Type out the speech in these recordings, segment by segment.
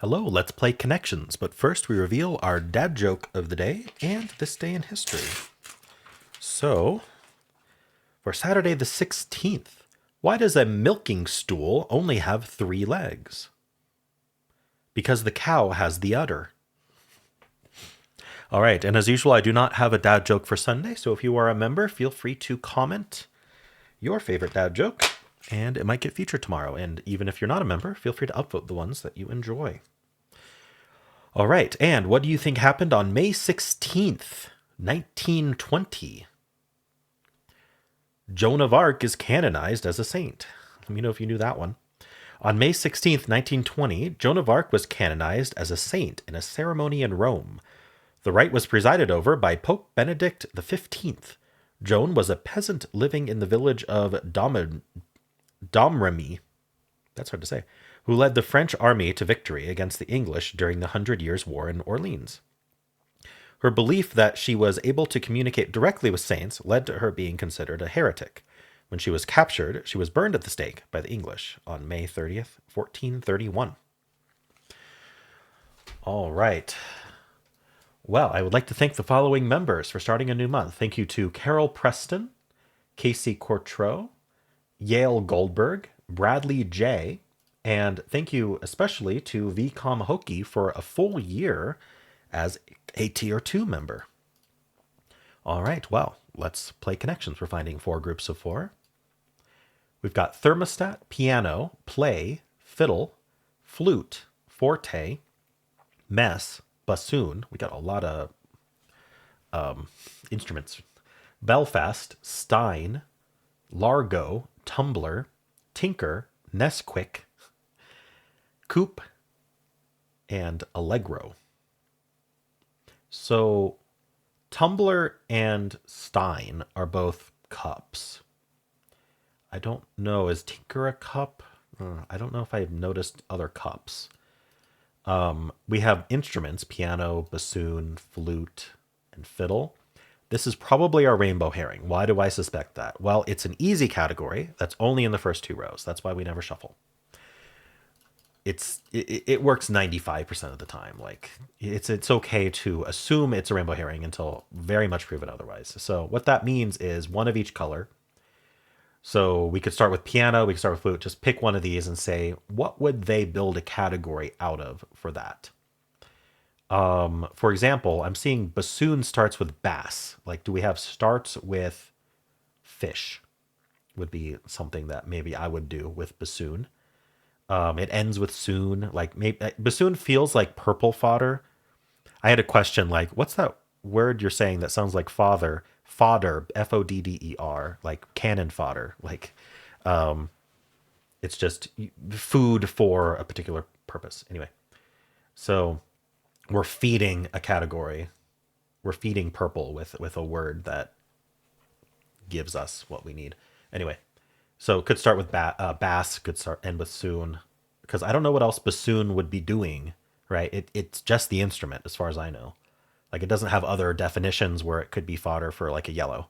Hello, let's play Connections, but first we reveal our dad joke of the day and this day in history. So, for Saturday the 16th, why does a milking stool only have 3 legs? Because the cow has the udder. All right, and as usual, I do not have a dad joke for Sunday, so if you are a member, feel free to comment your favorite dad joke, and it might get featured tomorrow. And even if you're not a member, feel free to upvote the ones that you enjoy. All right, and what do you think happened on May 16th, 1920? Joan of Arc is canonized as a saint. Let me know if you knew that one. On May 16th, 1920, Joan of Arc was canonized as a saint in a ceremony in Rome. The rite was presided over by Pope Benedict XV. Joan was a peasant living in the village of Domremy, that's hard to say, who led the French army to victory against the English during the Hundred Years' War in Orleans. Her belief that she was able to communicate directly with saints led to her being considered a heretic. When she was captured, she was burned at the stake by the English on May 30th, 1431. All right. Well, I would like to thank the following members for starting a new month. Thank you to Carol Preston, Casey Courtreau, Yale Goldberg, Bradley J., and thank you especially to VCOM Hoki for a full year as a Tier 2 member. All right, well, let's play Connections. We're finding 4 groups of 4. We've got thermostat, piano, play, fiddle, flute, forte, mess, bassoon. We got a lot of instruments. Belfast, Stein, Largo, Tumbler, Tinker, Nesquik, Coupe, and Allegro. So Tumbler and Stein are both cups. I don't know. Is Tinker a cup? I don't know if I've noticed other cups. We have instruments, piano, bassoon, flute, and fiddle. This is probably our rainbow herring. Why do I suspect that? Well, it's an easy category that's only in the first 2 rows. That's why we never shuffle. It works 95% of the time. Like it's okay to assume it's a rainbow herring until very much proven otherwise. So what that means is one of each color. So we could start with piano, we could start with flute, just pick one of these and say, what would they build a category out of for that? For example, I'm seeing bassoon starts with bass. Like, do we have starts with fish? Would be something that maybe I would do with bassoon. It ends with soon. Like maybe bassoon feels like purple fodder. I had a question like, what's that word you're saying that sounds like father? Fodder, Fodder, like cannon fodder. Like, it's just food for a particular purpose. Anyway, so we're feeding a category. We're feeding purple with a word that gives us what we need. Anyway, so it could start with bass, could end with soon, because I don't know what else bassoon would be doing, right? It's just the instrument as far as I know. Like it doesn't have other definitions where it could be fodder for like a yellow.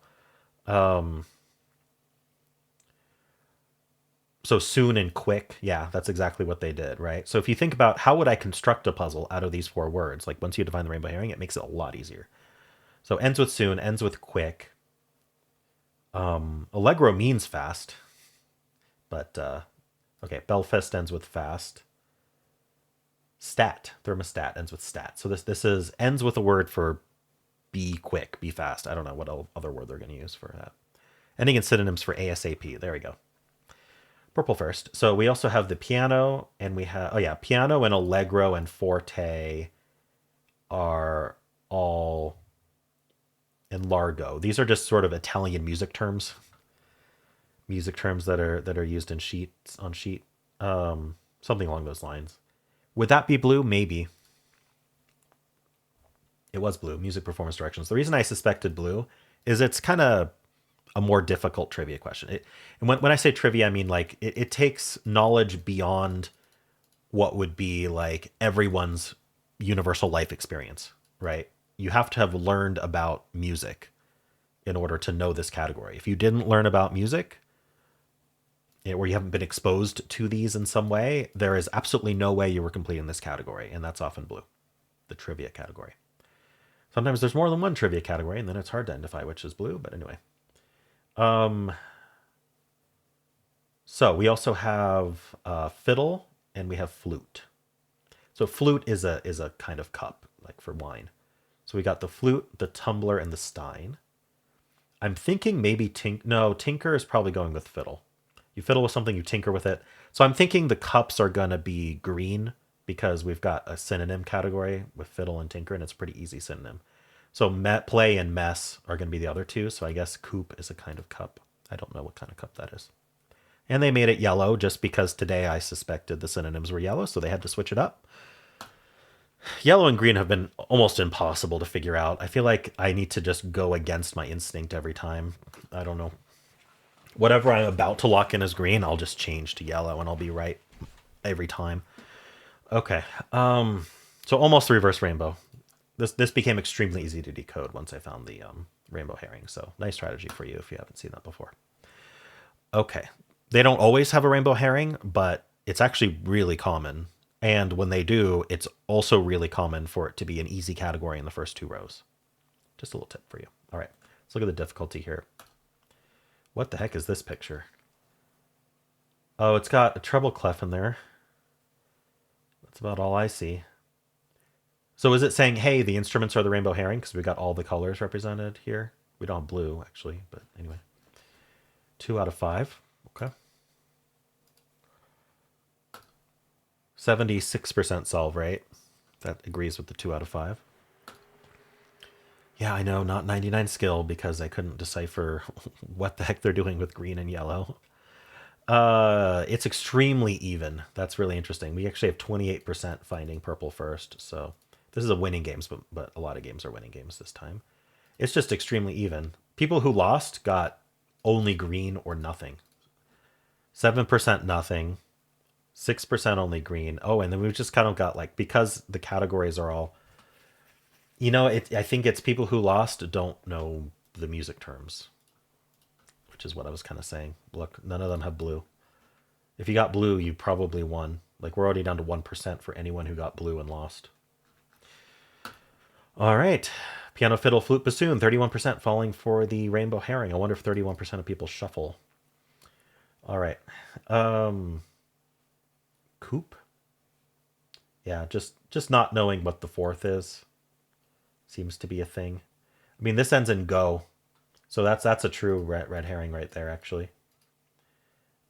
So soon and quick, yeah, that's exactly what they did, right? So if you think about how would I construct a puzzle out of these 4 words, like once you define the rainbow herring, it makes it a lot easier. So ends with soon, ends with quick. Allegro means fast, but okay, Belfast ends with fast. Stat, thermostat ends with stat. So this is ends with a word for be quick, be fast. I don't know what other word they're going to use for that. Ending in synonyms for ASAP. There we go. Purple first. So we also have the piano, and we have piano and allegro and forte are all and largo. These are just sort of Italian music terms. Music terms that are used in sheets on sheet. Something along those lines. Would that be blue? Maybe. It was blue, music performance directions. The reason I suspected blue is it's kind of a more difficult trivia question. And when I say trivia, I mean like it takes knowledge beyond what would be like everyone's universal life experience, right? You have to have learned about music in order to know this category. If you didn't learn about music, where you haven't been exposed to these in some way, there is absolutely no way you were completing this category, and that's often blue, the trivia category. Sometimes there's more than one trivia category, and then it's hard to identify which is blue, but anyway. So we also have fiddle, and we have flute. So flute is a kind of cup, like for wine. So we got the flute, the tumbler, and the stein. I'm thinking maybe tinker is probably going with fiddle. You fiddle with something, you tinker with it. So I'm thinking the cups are going to be green because we've got a synonym category with fiddle and tinker, and it's a pretty easy synonym. So play and mess are going to be the other two. So I guess coupe is a kind of cup. I don't know what kind of cup that is. And they made it yellow just because today I suspected the synonyms were yellow, so they had to switch it up. Yellow and green have been almost impossible to figure out. I feel like I need to just go against my instinct every time. I don't know. Whatever I'm about to lock in as green, I'll just change to yellow and I'll be right every time. Okay. So almost the reverse rainbow. This became extremely easy to decode once I found the rainbow herring. So nice strategy for you if you haven't seen that before. Okay. They don't always have a rainbow herring, but it's actually really common. And when they do, it's also really common for it to be an easy category in the first two rows. Just a little tip for you. All right, let's look at the difficulty here. What the heck is this picture? Oh, it's got a treble clef in there. That's about all I see. So is it saying, hey, the instruments are the rainbow herring? Because we got all the colors represented here. We don't have blue, actually, but anyway. 2 out of 5. Okay. 76% solve rate. That agrees with the 2 out of 5. Yeah, I know, not 99 skill because I couldn't decipher what the heck they're doing with green and yellow. It's extremely even. That's really interesting. We actually have 28% finding purple first. So this is a winning games, but a lot of games are winning games this time. It's just extremely even. People who lost got only green or nothing. 7% nothing. 6% only green. Oh, and then we've just kind of got like, because the categories are all, I think it's people who lost don't know the music terms, which is what I was kind of saying. Look, none of them have blue. If you got blue, you probably won. Like we're already down to 1% for anyone who got blue and lost. All right. Piano, fiddle, flute, bassoon, 31% falling for the rainbow herring. I wonder if 31% of people shuffle. All right. Coupe. Yeah, just not knowing what the fourth is seems to be a thing. I mean, this ends in go, so that's a true red herring right there. Actually,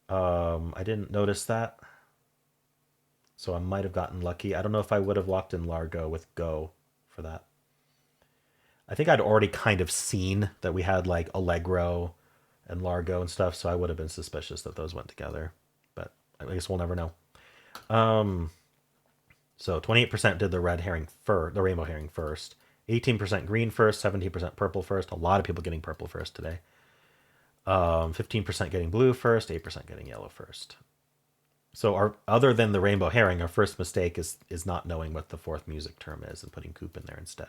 I didn't notice that, so I might have gotten lucky. I don't know if I would have locked in Largo with go for that. I think I'd already kind of seen that we had like Allegro and Largo and stuff, so I would have been suspicious that those went together. But I guess we'll never know. So 28% did the the rainbow herring first. 18% green first, 17% purple first. A lot of people getting purple first today. 15% getting blue first, 8% getting yellow first. So other than the rainbow herring, our first mistake is not knowing what the fourth music term is and putting coupe in there instead.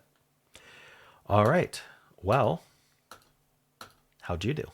All right. Well, how'd you do?